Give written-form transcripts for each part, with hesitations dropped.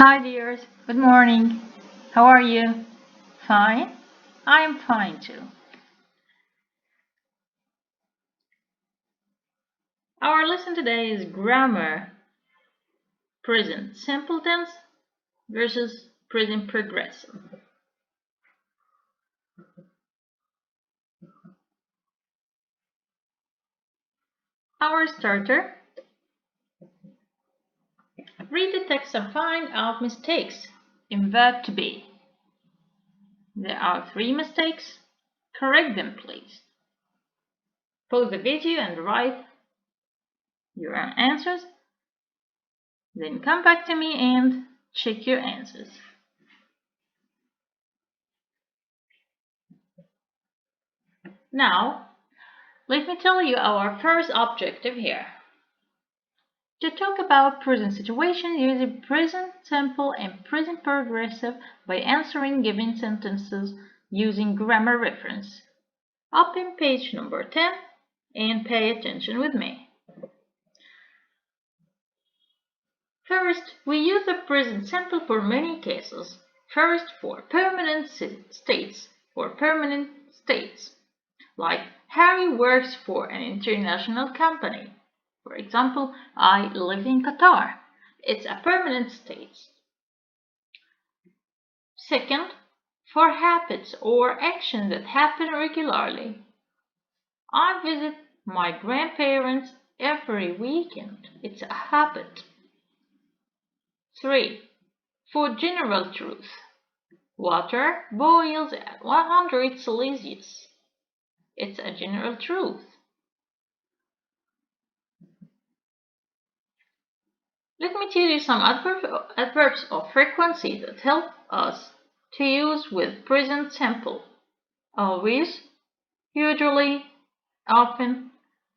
Hi dears, good morning. How are you? Fine? I am fine too. Our lesson today is grammar. Present simple tense versus present progressive. Our starter. Read the text and find out mistakes in verb to be. There are 3 mistakes. Correct them, please. Pause the video and write your answers. Then come back to me and check your answers. Now, let me tell you our first objective here. To talk about present situation using present simple and present progressive by answering given sentences using grammar reference. Open page number 10 and pay attention with me. First, we use the present simple for many cases. First, for permanent states. Like Harry works for an international company. For example, I live in Qatar. It's a permanent state. Second, for habits or actions that happen regularly. I visit my grandparents every weekend. It's a habit. 3. For general truth. Water boils at 100 Celsius. It's a general truth. Let me tell you some adverbs of frequency that help us to use with present simple. Always, usually, often,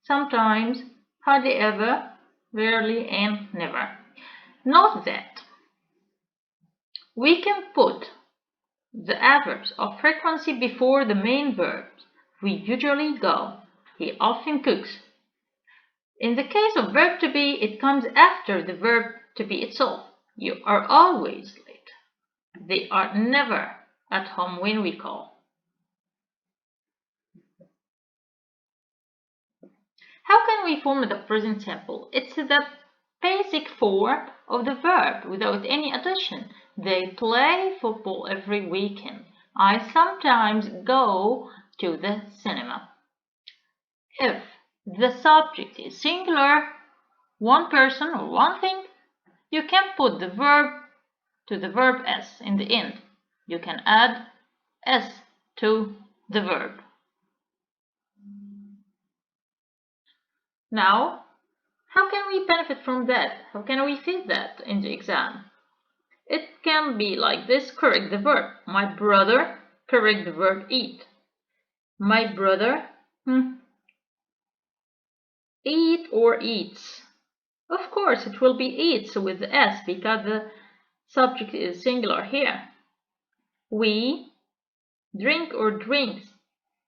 sometimes, hardly ever, rarely, and never. Note that we can put the adverbs of frequency before the main verbs. We usually go. He often cooks. In the case of verb to be, it comes after the verb to be itself. You are always late. They are never at home when we call. How can we form the present simple? It's the basic form of the verb without any addition. They play football every weekend. I sometimes go to the cinema. If the subject is singular, one person or one thing, you can put the verb to the verb s in the end. You can add s to the verb. Now, how can we benefit from that? How can we fit that in the exam? It can be like this. Correct the verb. My brother. Correct the verb eat. My brother eat or eats. Of course, it will be eats with the s because the subject is singular here. We drink or drinks.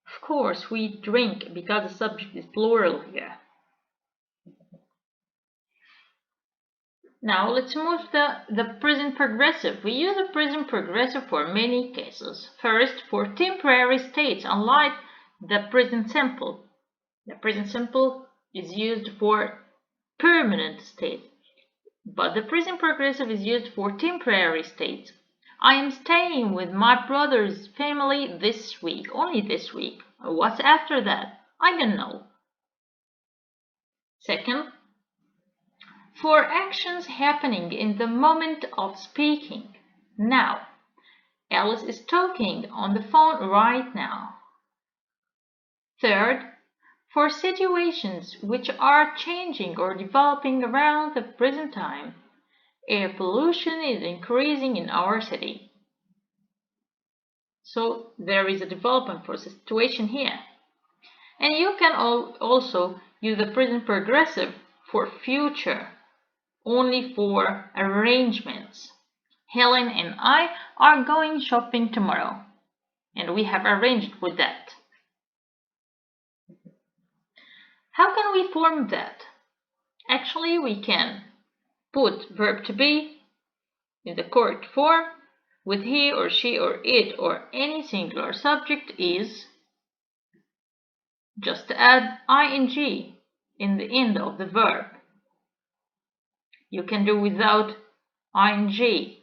Of course, we drink because the subject is plural here. Now let's move to the present progressive. We use the present progressive for many cases. First, for temporary states, unlike the present simple. The present simple is used for permanent states, but the present progressive is used for temporary states. I am staying with my brother's family this week, only this week. What's after that? I don't know. Second, for actions happening in the moment of speaking. Now, Alice is talking on the phone right now. Third, for situations which are changing or developing around the present time. Air pollution is increasing in our city. So there is a development for the situation here. And you can also use the present progressive for future, only for arrangements. Helen and I are going shopping tomorrow, and we have arranged with that. How can we form that? Actually, we can put verb to be in the correct form with he or she or it or any singular subject is just add ing in the end of the verb. You can do without ing.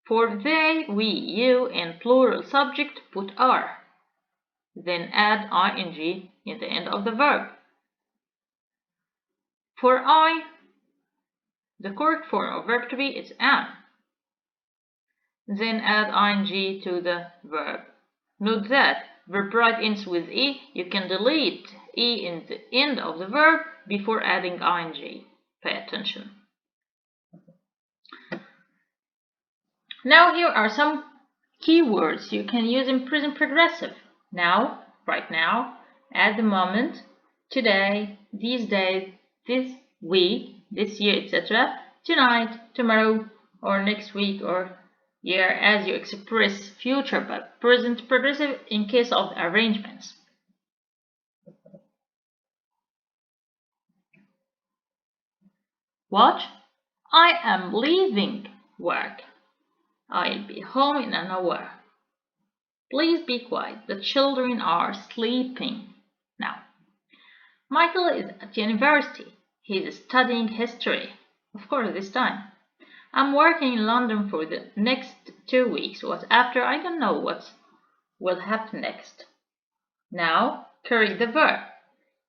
For they, we, you, and plural subject, put are. Then add ing in the end of the verb. For I, the correct form of verb to be is am. Then add ing to the verb. Note that verb right ends with e. You can delete e in the end of the verb before adding ing. Pay attention. Now here are some keywords you can use in present progressive. Now, right now, at the moment, today, these days, this week, this year, etc. Tonight, tomorrow, or next week or year, as you express future but present progressive in case of arrangements. Watch. I am leaving work. I'll be home in an hour. Please be quiet. The children are sleeping now. Michael is at university. He's studying history. Of course, this time. I'm working in London for the next 2 weeks. What after? I don't know what will happen next. Now, correct the verb.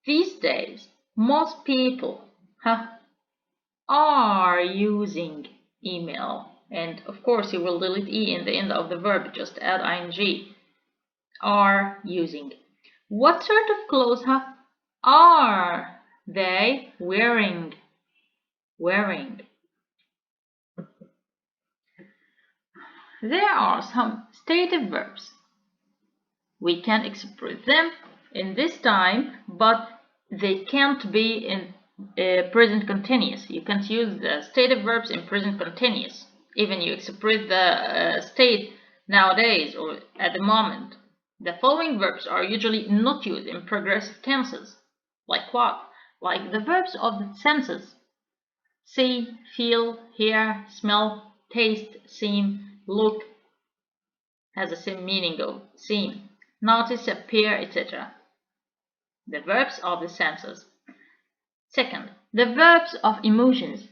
These days, most people are using email. And of course, you will delete e in the end of the verb. Just add ing. Are using. What sort of clothes are they wearing? Wearing. There are some stative verbs. We can express them in this time, but they can't be in present continuous. You can't use the stative verbs in present continuous. Even you express the state nowadays or at the moment. The following verbs are usually not used in progressive tenses. Like what? Like the verbs of the senses. See, feel, hear, smell, taste, seem, look, has the same meaning of seem, notice, appear, etc. The verbs of the senses. Second, the verbs of emotions.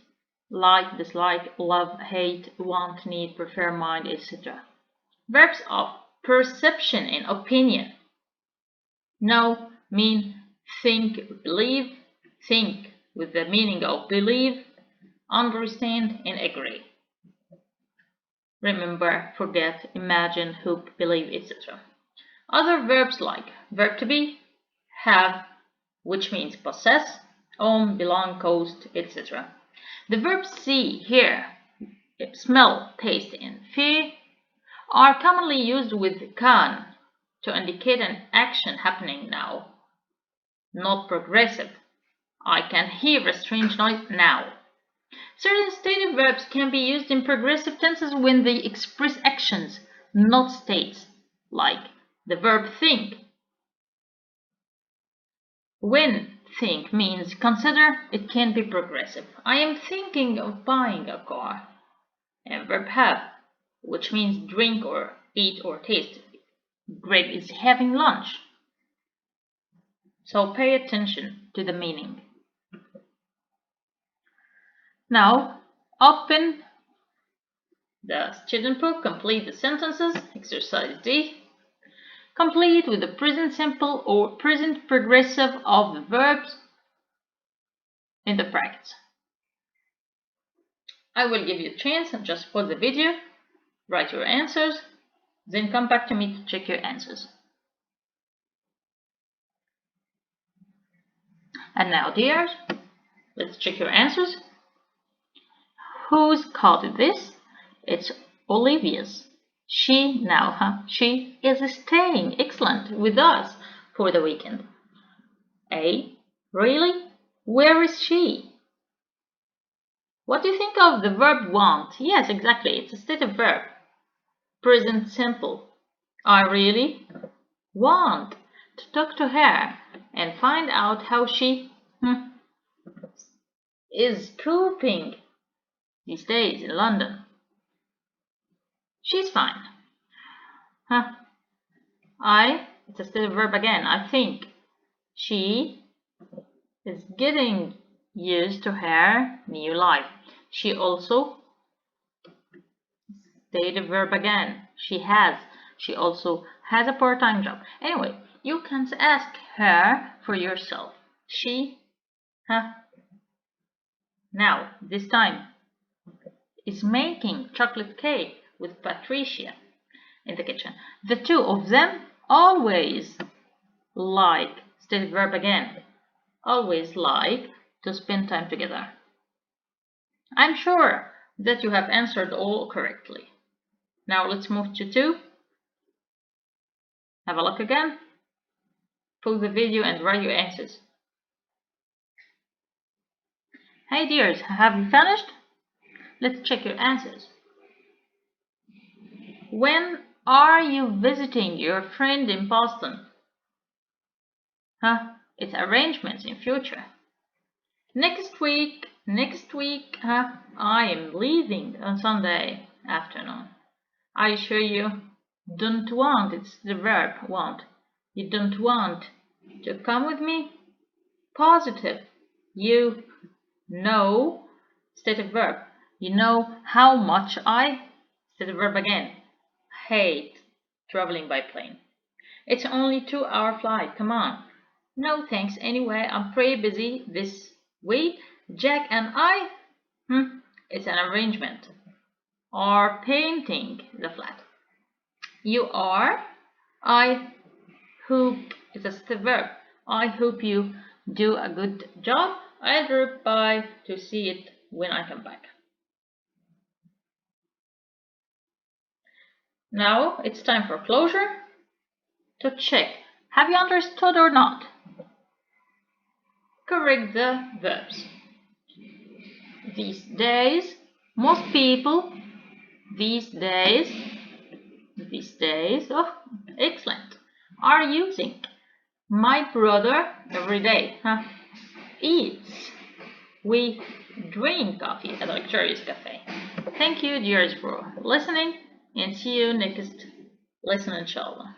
Like, dislike, love, hate, want, need, prefer, mind, etc. Verbs of perception and opinion. Know, mean, think, believe, think with the meaning of believe, understand, and agree. Remember, forget, imagine, hope, believe, etc. Other verbs like verb to be, have, which means possess, own, belong, coast, etc. The verbs see, hear, smell, taste, and feel are commonly used with can to indicate an action happening now, not progressive. I can hear a strange noise now. Certain stative verbs can be used in progressive tenses when they express actions, not states, like the verb think. When think means consider, it can be progressive. I am thinking of buying a car. And verb have, which means drink or eat or taste. Greg is having lunch. So pay attention to the meaning. Now, open the student book, complete the sentences, exercise D. Complete with the present simple or present progressive of the verbs in the brackets. I will give you a chance and just pause the video, write your answers, then come back to me to check your answers. And now, dears, let's check your answers. Whose called this? It's Olivia's. She now, she is staying, excellent, with us for the weekend. A, really? Where is she? What do you think of the verb want? Yes, exactly, it's a stative verb. Present simple. I really want to talk to her and find out how she is pooping. these days in London. She's fine. Huh? It's a still verb again. I think she is getting used to her new life. She also, say the verb again. She also has a part-time job. Anyway, you can ask her for yourself. She, now, this time, is making chocolate cake with Patricia in the kitchen. The two of them always like, state verb again, always like to spend time together. I'm sure that you have answered all correctly. Now let's move to 2. Have a look again. Pause the video and write your answers. Hey dears, have you finished? Let's check your answers. When are you visiting your friend in Boston? It's arrangements in future. Next week, I am leaving on Sunday afternoon. I assure you, don't want, it's the verb want. You don't want to come with me? Positive. You know, state of verb. You know how much I, state of verb again, hate traveling by plane. It's only 2-hour flight, come on. No thanks anyway, I'm pretty busy this week. Jack and I, it's an arrangement. Are painting the flat. You are, I hope, it's a verb. I hope you do a good job. I'll drop by to see it when I come back. Now it's time for closure to check. Have you understood or not? Correct the verbs. These days, most people, these days, oh, excellent, are using. My brother every day eats. We drink coffee at a luxurious cafe. Thank you, dears, for listening, and see you next lesson, inshallah.